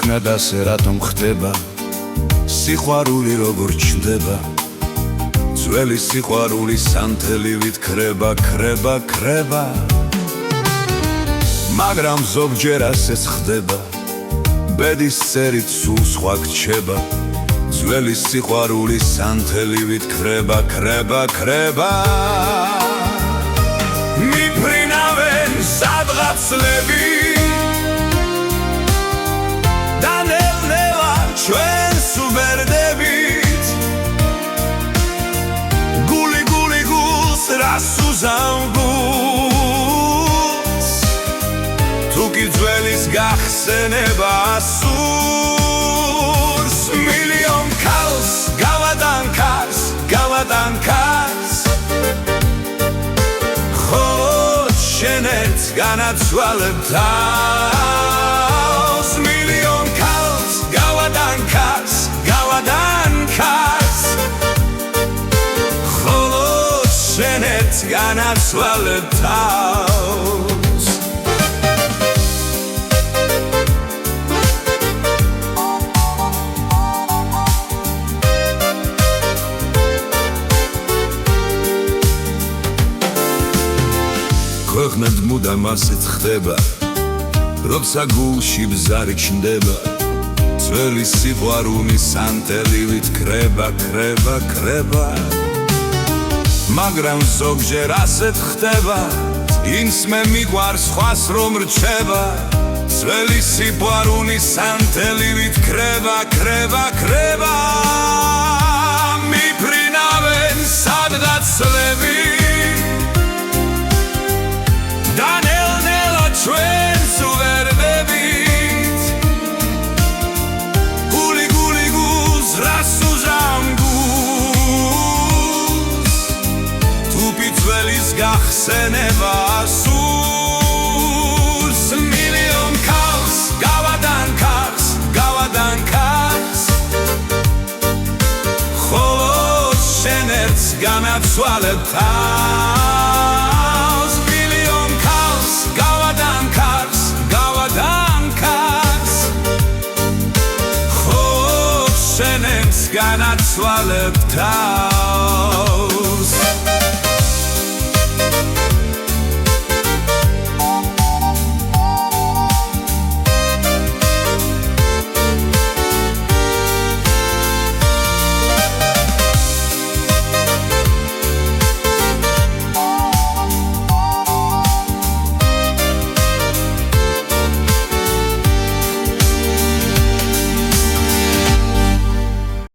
თქნა და ასე რატომ ხდება სიყვარული როგორ ჩნდება ძველი სიყვარული სანთელივით ქრება ქრება ქრება მაგრამ ზოგჯერ ასეც ხდება ბედის წერით სულ სხვა გრჩება ძველი სიყვარული სანთელივით ქრება ქრება ქრება მიფრინავენ სადღაცლები და ნელ-ნელა ჩვენს უბერდებით გული გული გულს რას უზამბულს თუკი ძველის გახსენება სურს მილიონ ქალს გავადანკარს შენ ერთ განაცვალებ თავს მილიონ ქალს გავადანკარს ხოლო შენ ერთ განაცვალებ თავს ქვეყნად მუდამ ასეც ხდება როცა გულში ბზარი ჩნდება ძველი სიყვარული სანთელივით ქრება ქრება ქრება მაგრამ ზოგჯერ ასეც ხდება ინს მე მიყვარს სხვას რომ რჩება ძველი სიყვარული სანთელივით ქრება ქრება ქრება მიფრინავენ სადღაცლები და ნელ-ნელა ჩვენს უბერდებით გული გული გულს რას უზამბულს თუკი ძველის გახსენება სურს მილიონ ქალს გავადანკარს ხოლო შენ ერთს განაცვალებ თავს შენ ერთს განაცვალებ თავს